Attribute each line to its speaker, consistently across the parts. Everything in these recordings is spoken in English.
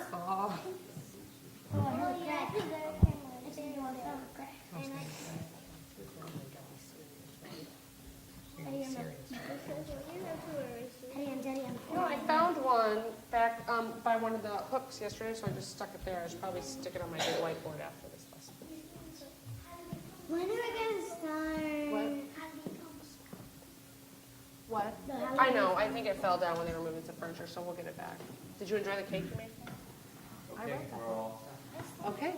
Speaker 1: careful. No, I found one back by one of the hooks yesterday, so I just stuck it there. I should probably stick it on my big whiteboard after this lesson.
Speaker 2: When are we going to start?
Speaker 1: What? I know. I think it fell down when they were moving some furniture, so we'll get it back. Did you enjoy the cake you made?
Speaker 3: Okay, we're all set.
Speaker 1: Okay.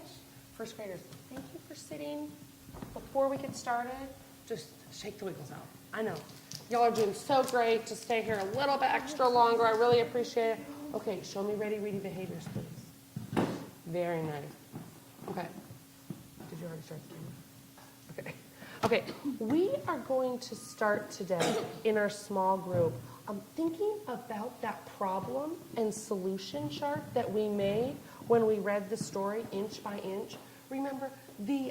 Speaker 1: First graders, thank you for sitting. Before we get started, just shake the wiggles out. I know. Y'all are doing so great to stay here a little bit extra longer. I really appreciate it. Okay, show me ready reading behaviors, please. Very nice. Okay. Did you already start the timer? Okay. Okay, we are going to start today in our small group. I'm thinking about that problem and solution chart that we made when we read the story inch by inch. Remember, the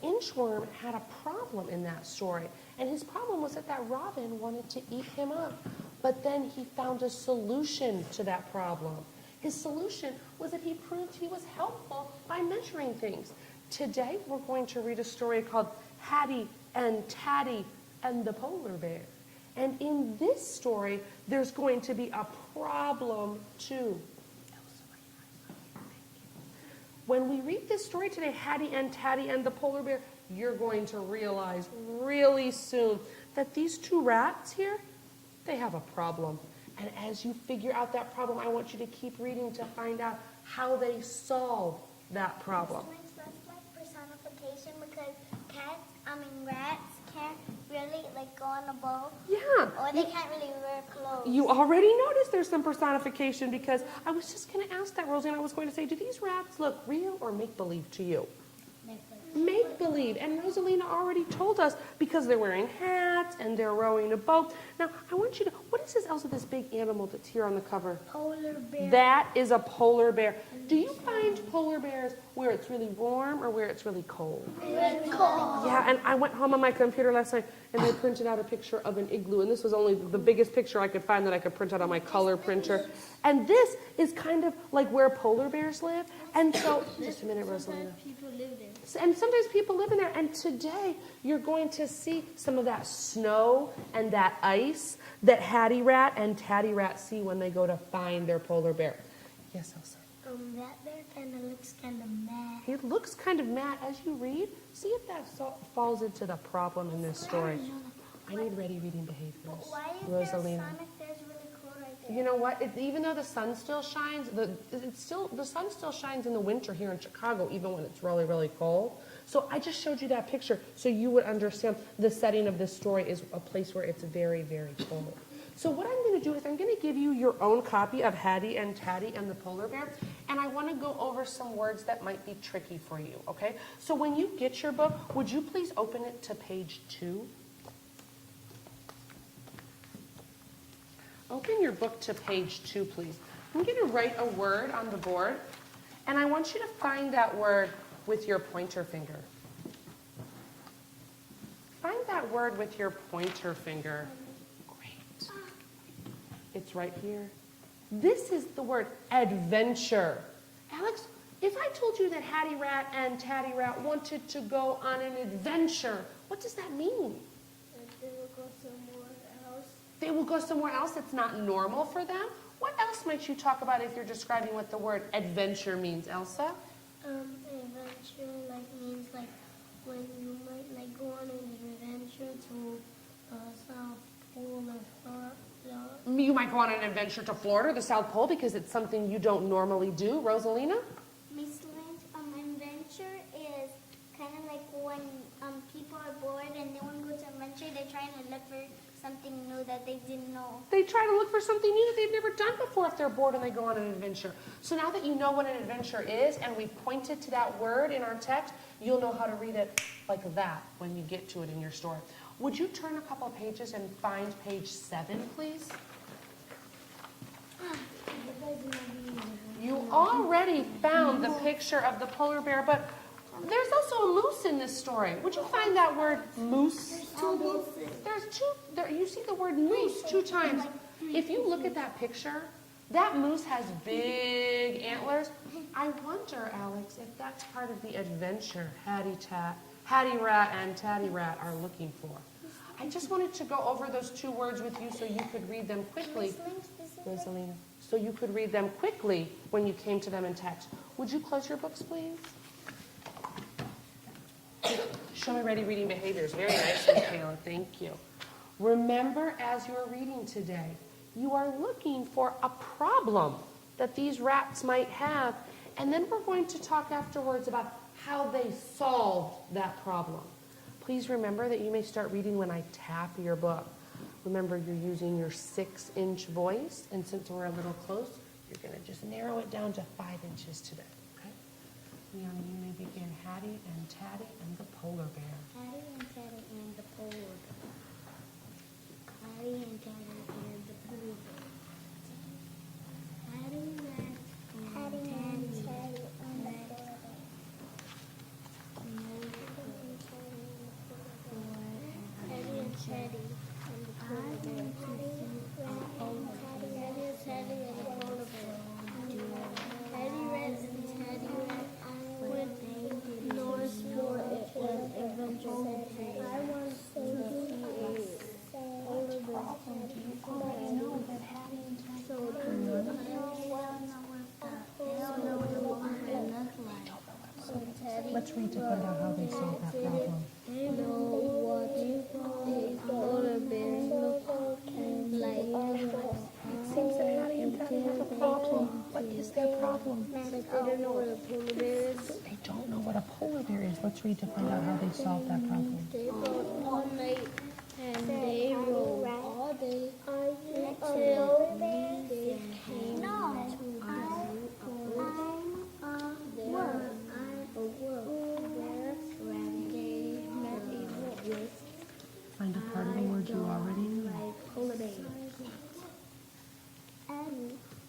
Speaker 1: inchworm had a problem in that story, and his problem was that robin wanted to eat him up. But then he found a solution to that problem. His solution was that he proved he was helpful by measuring things. Today, we're going to read a story called Hattie and Tatty and the Polar Bear. And in this story, there's going to be a problem too. When we read this story today, Hattie and Tatty and the Polar Bear, you're going to realize really soon that these two rats here, they have a problem. And as you figure out that problem, I want you to keep reading to find out how they solve that problem.
Speaker 2: That's like personification because rats can't really go on a boat.
Speaker 1: Yeah.
Speaker 2: Or they can't really wear clothes.
Speaker 1: You already noticed there's some personification because I was just going to ask that, Rosie, and I was going to say, do these rats look real or make-believe to you? Make-believe. And Rosalina already told us because they're wearing hats and they're rowing a boat. Now, I want you to, what is this, Elsa, this big animal that's here on the cover?
Speaker 2: Polar bear.
Speaker 1: That is a polar bear. Do you find polar bears where it's really warm or where it's really cold?
Speaker 2: It's cold.
Speaker 1: Yeah, and I went home on my computer last night and they printed out a picture of an igloo. And this was only the biggest picture I could find that I could print out on my color printer. And this is kind of like where polar bears live. And so, just a minute, Rosalina.
Speaker 2: People live there.
Speaker 1: And sometimes people live in there. And today, you're going to see some of that snow and that ice that Hattie Rat and Tatty Rat see when they go to find their polar bear. Yes, Elsa?
Speaker 2: That bear kind of looks kind of mad.
Speaker 1: He looks kind of mad. As you read, see if that falls into the problem in this story. I need ready reading behaviors.
Speaker 2: Why is
Speaker 1: Rosalina.
Speaker 2: there Sonic Bears really cool right there?
Speaker 1: You know what? Even though the sun still shines, the sun still shines in the winter here in Chicago, even when it's really, really cold. So I just showed you that picture so you would understand the setting of this story is a place where it's very, very cold. So what I'm going to do is I'm going to give you your own copy of Hattie and Tatty and the Polar Bear, and I want to go over some words that might be tricky for you, okay? So when you get your book, would you please open it to page 2? Open your book to page 2, please. I'm going to write a word on the board, and I want you to find that word with your pointer finger. Find that word with your pointer finger. Great. It's right here. This is the word adventure. Alex, if I told you that Hattie Rat and Tatty Rat wanted to go on an adventure, what does that mean?
Speaker 2: They will go somewhere else.
Speaker 1: They will go somewhere else that's not normal for them? What else might you talk about if you're describing what the word adventure means, Elsa?
Speaker 2: Adventure means when you might go on an adventure to South Pole or Florida.
Speaker 1: You might go on an adventure to Florida or the South Pole because it's something you don't normally do. Rosalina?
Speaker 2: Miss Lynch, adventure is kind of like when people are bored and they want to go to adventure, they're trying to look for something new that they didn't know.
Speaker 1: They try to look for something new that they've never done before if they're bored and they go on an adventure. So now that you know what an adventure is and we've pointed to that word in our text, you'll know how to read it like that when you get to it in your story. Would you turn a couple pages and find page 7, please? You already found the picture of the polar bear, but there's also a moose in this story. Would you find that word moose?
Speaker 2: There's 2 mooses.
Speaker 1: There's 2. You see the word moose 2 times. If you look at that picture, That moose has big antlers. I wonder, Alex, if that's part of the adventure Hattie Rat and Tatty Rat are looking for. I just wanted to go over those two words with you so you could read them quickly. Rosalina. So you could read them quickly when you came to them in text. Would you close your books, please? Show me ready reading behaviors. Very nice, Michaela. Thank you. Remember, as you're reading today, you are looking for a problem that these rats might have, and then we're going to talk afterwards about how they solved that problem. Please remember that you may start reading when I tap your book. Remember, you're using your 6-inch voice, and since we're a little close, you're going to just narrow it down to 5 inches today, okay? Leon, you may begin Hattie and Tatty and the polar bear.
Speaker 2: Hattie and Tatty and the polar bear. Hattie and Tatty and the polar bear. Hattie and Tatty and the polar bear. Hattie and Tatty.
Speaker 1: Let's read to find out how they solved that problem.
Speaker 2: They know what polar bears look like.
Speaker 1: It seems that Hattie and Tatty have a problem. What is their problem?
Speaker 2: They don't know what a polar bear is.
Speaker 1: They don't know what a polar bear is. Let's read to find out how they solved that problem.
Speaker 2: They rode all night and they rode all day until they came to
Speaker 1: Find a part of the word you already know.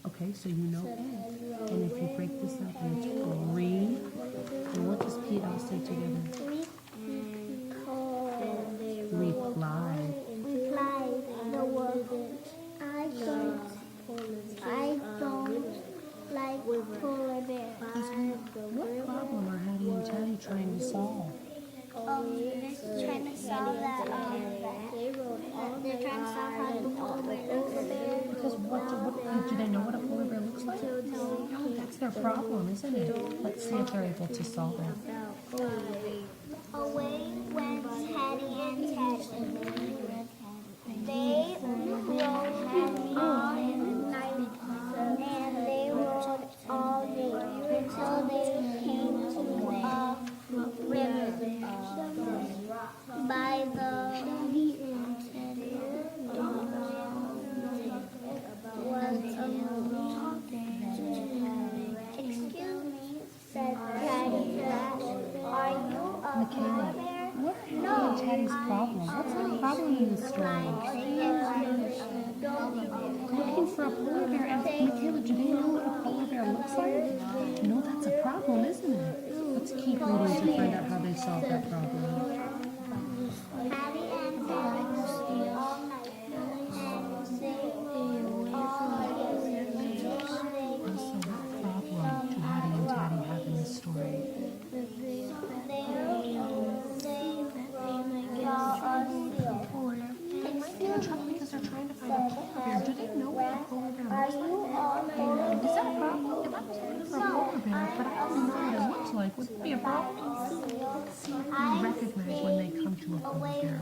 Speaker 1: Okay, so you know egg. And if you break this up, it's green. And what does PL say together? Replied.
Speaker 2: The word I don't like polar bears.
Speaker 1: What problem are Hattie and Tatty trying to solve?
Speaker 2: Trying to solve that. They're trying to solve how the polar bear looks.
Speaker 1: Because do they know what a polar bear looks like? No, that's their problem, isn't it? Let's see if they're able to solve it.
Speaker 2: Away went Hattie and Tatty. They rode all night and they rode all day until they came to a river by the Excuse me, said Hattie. Are you a polar bear?
Speaker 1: What are Hattie and Tatty's problem? What's their problem in this story? Looking for a polar bear. And Michaela, do they know what a polar bear looks like? No, that's a problem, isn't it? Let's keep reading to find out how they solved that problem.
Speaker 2: Hattie and Tatty stayed all night and they all
Speaker 1: So what problem do Hattie and Tatty have in this story? They're in trouble because they're trying to find a polar bear. Do they know what a polar bear looks like? Is that a problem? If I'm looking for a polar bear, but I don't know what it looks like, would it be a problem? See if they recognize when they come to a polar bear.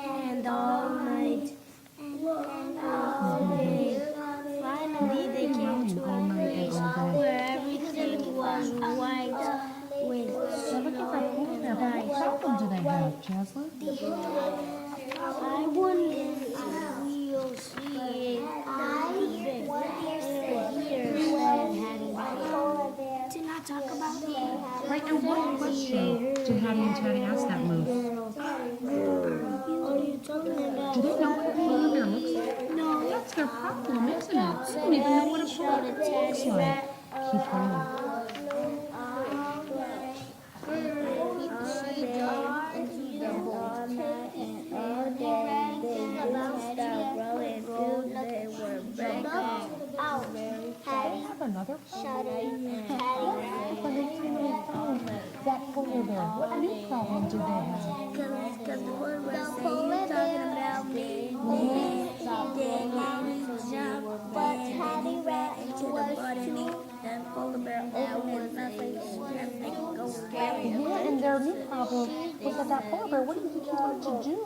Speaker 2: And all night. Finally, they came to a place where everything was white with
Speaker 1: They're looking for a polar bear, but what problem do they have, Jasmine?
Speaker 2: I wonder if we'll see it. To not talk about it.
Speaker 1: Right, and what question did Hattie and Tatty ask that moose? Do they know what a polar bear looks like? No. That's their problem, isn't it? They don't even know what a polar bear looks like. Keep going. bear? What new problem did they have?
Speaker 2: Because the polar bear said you're talking about me. Then but Hattie Rat was too. Then polar bear opened nothing.
Speaker 1: Yeah, and their new problem was that polar bear, what do you think he wanted to do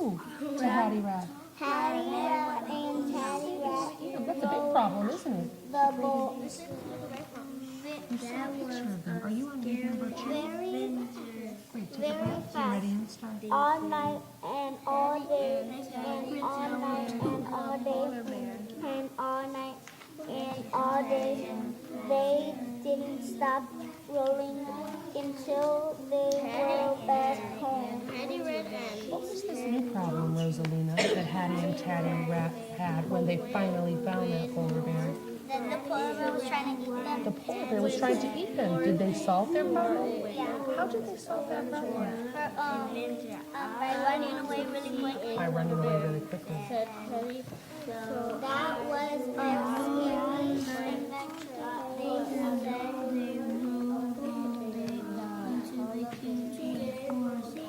Speaker 1: to Hattie Rat?
Speaker 2: Hattie Rat and Hattie Rat.
Speaker 1: That's a big problem, isn't it?
Speaker 2: The bull.
Speaker 1: Are you on video number 2? Wait, take a breath. You ready and start?
Speaker 2: All night and all day and all night and all day and all night and all day. They didn't stop rolling until they were back home.
Speaker 1: What was this new problem, Rosalina, that Hattie and Taddy Rat had when they finally found that polar bear?
Speaker 2: Then the polar bear was trying to eat them.
Speaker 1: The polar bear was trying to eat them. Did they solve their problem?
Speaker 2: Yeah.
Speaker 1: How did they solve that problem?
Speaker 2: By running away really quick.
Speaker 1: By running away really quickly.
Speaker 2: That was a scary adventure. They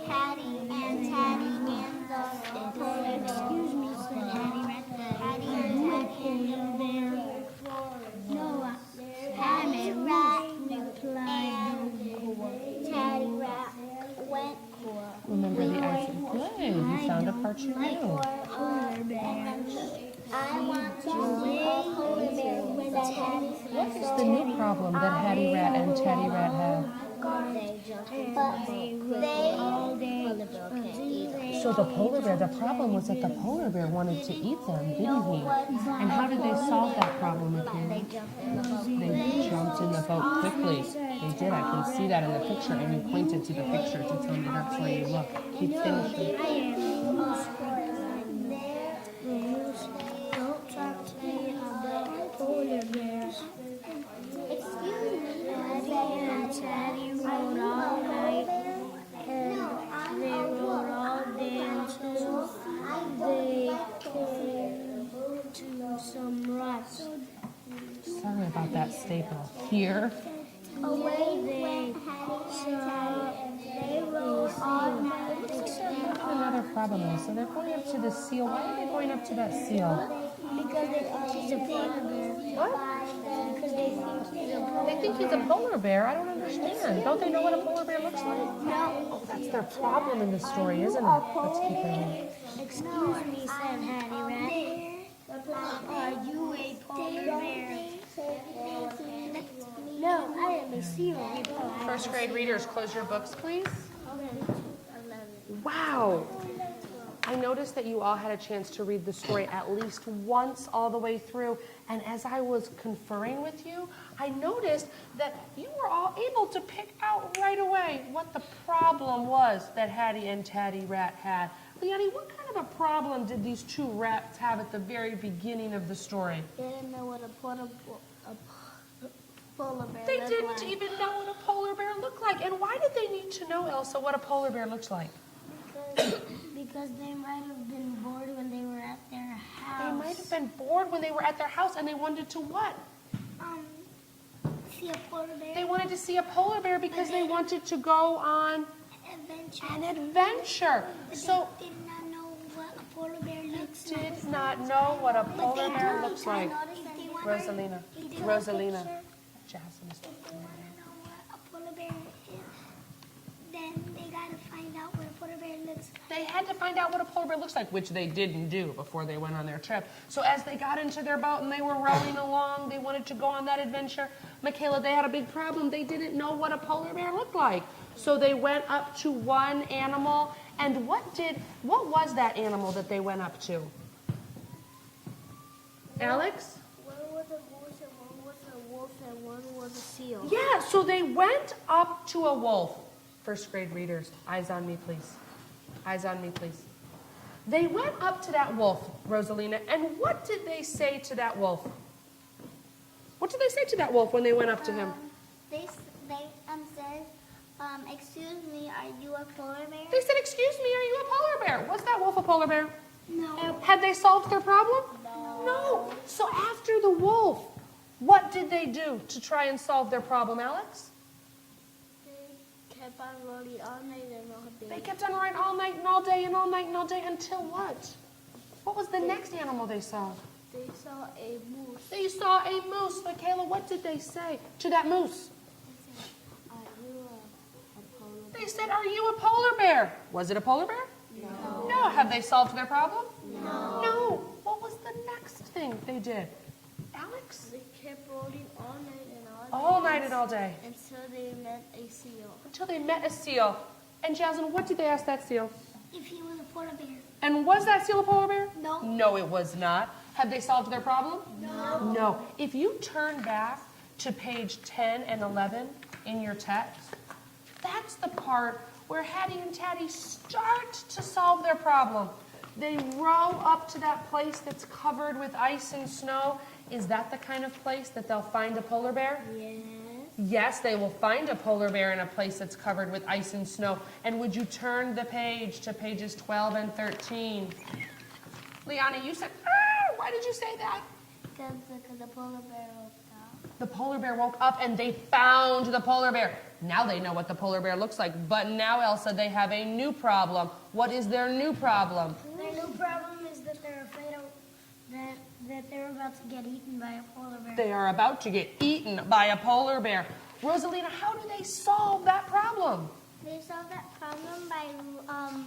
Speaker 2: Hattie and Taddy and the polar. Excuse me, said Hattie and Taddy and the bear. Hattie Rat and Taddy Rat went.
Speaker 1: Remember the ice? Good. You found a part you knew.
Speaker 2: I want to see a polar bear with a Hattie.
Speaker 1: What is the new problem that Hattie Rat and Teddy Rat had? So the polar bear, the problem was that the polar bear wanted to eat them, didn't he? And how did they solve that problem, Michaela? They jumped in the boat quickly. They did. I can see that in the picture, and you pointed to the picture to tell me that's where you look. Keep finishing.
Speaker 2: Don't talk to me about polar bears. Excuse me, Teddy rode all night and they rode all day until they came to some rocks.
Speaker 1: Sorry about that staple. Here.
Speaker 2: Away they rode all night.
Speaker 1: Another problem is, so they're going up to the seal. Why are they going up to that seal?
Speaker 2: Because they think he's a polar bear.
Speaker 1: What?
Speaker 2: Because they think he's a polar
Speaker 1: They think he's a polar bear. I don't understand. Don't they know what a polar bear looks like?
Speaker 2: No.
Speaker 1: That's their problem in the story, isn't it? Let's keep reading.
Speaker 2: Excuse me, said Hattie Rat. Are you a polar bear? No, I am a seal.
Speaker 1: First grade readers, close your books, please. Wow. I noticed that you all had a chance to read the story at least once all the way through. And as I was conferring with you, I noticed that you were all able to pick out right away what the problem was that Hattie and Taddy Rat had. Leonie, what kind of a problem did these two rats have at the very beginning of the story?
Speaker 2: They didn't know what a polar bear
Speaker 1: They
Speaker 2: looked
Speaker 1: didn't
Speaker 2: like.
Speaker 1: even know what a polar bear looked like. And why did they need to know, Elsa, what a polar bear looks like?
Speaker 2: Because they might have been bored when they were at their house.
Speaker 1: They might have been bored when they were at their house and they wanted to what?
Speaker 2: See a polar bear.
Speaker 1: They wanted to see a polar bear because they wanted to go on
Speaker 2: Adventure.
Speaker 1: an adventure. So
Speaker 2: They did not know what a polar bear looks like.
Speaker 1: did not know what a polar bear
Speaker 2: do.
Speaker 1: looks like. Rosalina. Rosalina. Jasmine is talking right now.
Speaker 2: Know what a polar bear is. Then they gotta find out what a polar bear looks like.
Speaker 1: They had to find out what a polar bear looks like, which they didn't do before they went on their trip. So as they got into their boat and they were rowing along, they wanted to go on that adventure. Michaela, they had a big problem. They didn't know what a polar bear looked like. So they went up to one animal. And what was that animal that they went up to? Alex?
Speaker 2: One was a goose and one was a wolf and one was a seal.
Speaker 1: Yeah, so they went up to a wolf. First grade readers, eyes on me, please. Eyes on me, please. They went up to that wolf, Rosalina, and what did they say to that wolf? What did they say to that wolf when they went up to him?
Speaker 2: They said, excuse me, are you a polar bear?
Speaker 1: They said, excuse me, are you a polar bear? Was that wolf a polar bear?
Speaker 2: No.
Speaker 1: Had they solved their problem? No. So after the wolf, what did they do to try and solve their problem, Alex?
Speaker 2: They kept on rolling all night and all day.
Speaker 1: They kept on running all night and all day and all night and all day until what? What was the next animal they saw?
Speaker 2: They saw a moose.
Speaker 1: They saw a moose. Michaela, what did they say to that moose?
Speaker 2: Are you a polar bear?
Speaker 1: They said, are you a polar bear? Was it a polar bear?
Speaker 2: No.
Speaker 1: No. Have they solved their problem? No. No. What was the next thing they did? Alex?
Speaker 2: They kept rolling all night and all day.
Speaker 1: All night and all day.
Speaker 2: Until they met a seal.
Speaker 1: Until they met a seal. And Jasmine, what did they ask that seal?
Speaker 2: If he was a polar bear.
Speaker 1: And was that seal a polar bear?
Speaker 2: No.
Speaker 1: No, it was not. Have they solved their problem?
Speaker 2: No.
Speaker 1: No. If you turn back to page 10 and 11 in your text, that's the part where Hattie and Tatty start to solve their problem. They row up to that place that's covered with ice and snow. Is that the kind of place that they'll find a polar bear?
Speaker 2: Yes.
Speaker 1: Yes, they will find a polar bear in a place that's covered with ice and snow. And would you turn the page to pages 12 and 13? Liana, you said, why did you say that?
Speaker 2: Because the polar bear woke up.
Speaker 1: The polar bear woke up and they found the polar bear. Now they know what the polar bear looks like. But now, Elsa, they have a new problem. What is their new problem?
Speaker 2: Their new problem is that they're afraid of that they're about to get eaten by a polar bear.
Speaker 1: They are about to get eaten by a polar bear. Rosalina, how do they solve that problem?
Speaker 2: They solved that problem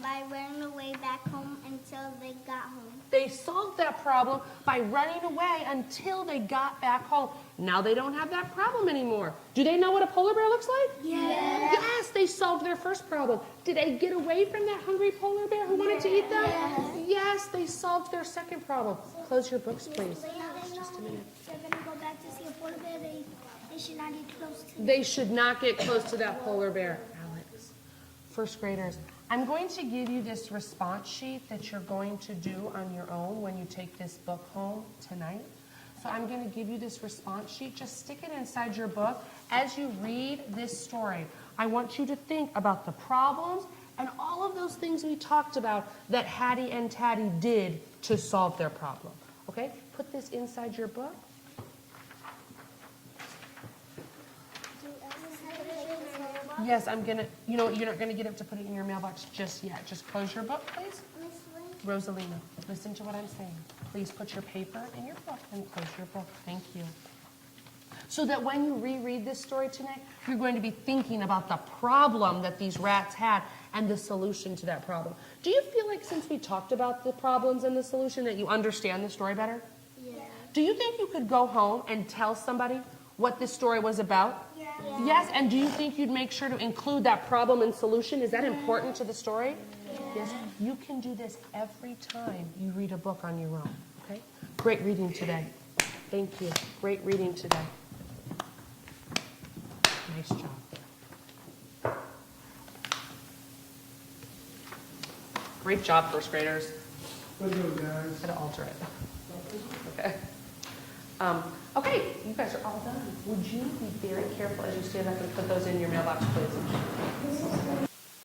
Speaker 2: by running away back home until they got home.
Speaker 1: They solved that problem by running away until they got back home. Now they don't have that problem anymore. Do they know what a polar bear looks like?
Speaker 2: Yes.
Speaker 1: Yes, they solved their first problem. Did they get away from that hungry polar bear who wanted to eat them? Yes, they solved their second problem. Close your books, please.
Speaker 2: Just a minute. They're going to go back to see a polar bear. They should not get close to.
Speaker 1: They should not get close to that polar bear. Alex, first graders, I'm going to give you this response sheet that you're going to do on your own when you take this book home tonight. So I'm going to give you this response sheet. Just stick it inside your book. As you read this story, I want you to think about the problems and all of those things we talked about that Hattie and Tatty did to solve their problem. Okay? Put this inside your book. Yes, I'm going to, you're not going to get up to put it in your mailbox just yet. Just close your book, please. Rosalina, listen to what I'm saying. Please put your paper in your book and close your book. Thank you. So that when you reread this story tonight, you're going to be thinking about the problem that these rats had and the solution to that problem. Do you feel like since we talked about the problems and the solution that you understand the story better?
Speaker 2: Yeah.
Speaker 1: Do you think you could go home and tell somebody what this story was about?
Speaker 2: Yeah.
Speaker 1: Yes, and do you think you'd make sure to include that problem and solution? Is that important to the story? Yes. You can do this every time you read a book on your own, okay? Great reading today. Thank you. Great reading today. Nice job. Great job, first graders.
Speaker 4: Good job, guys.
Speaker 1: Had to alter it. Okay. Okay, you guys are all done. Would you be very careful as you stand up and put those in your mailbox, please?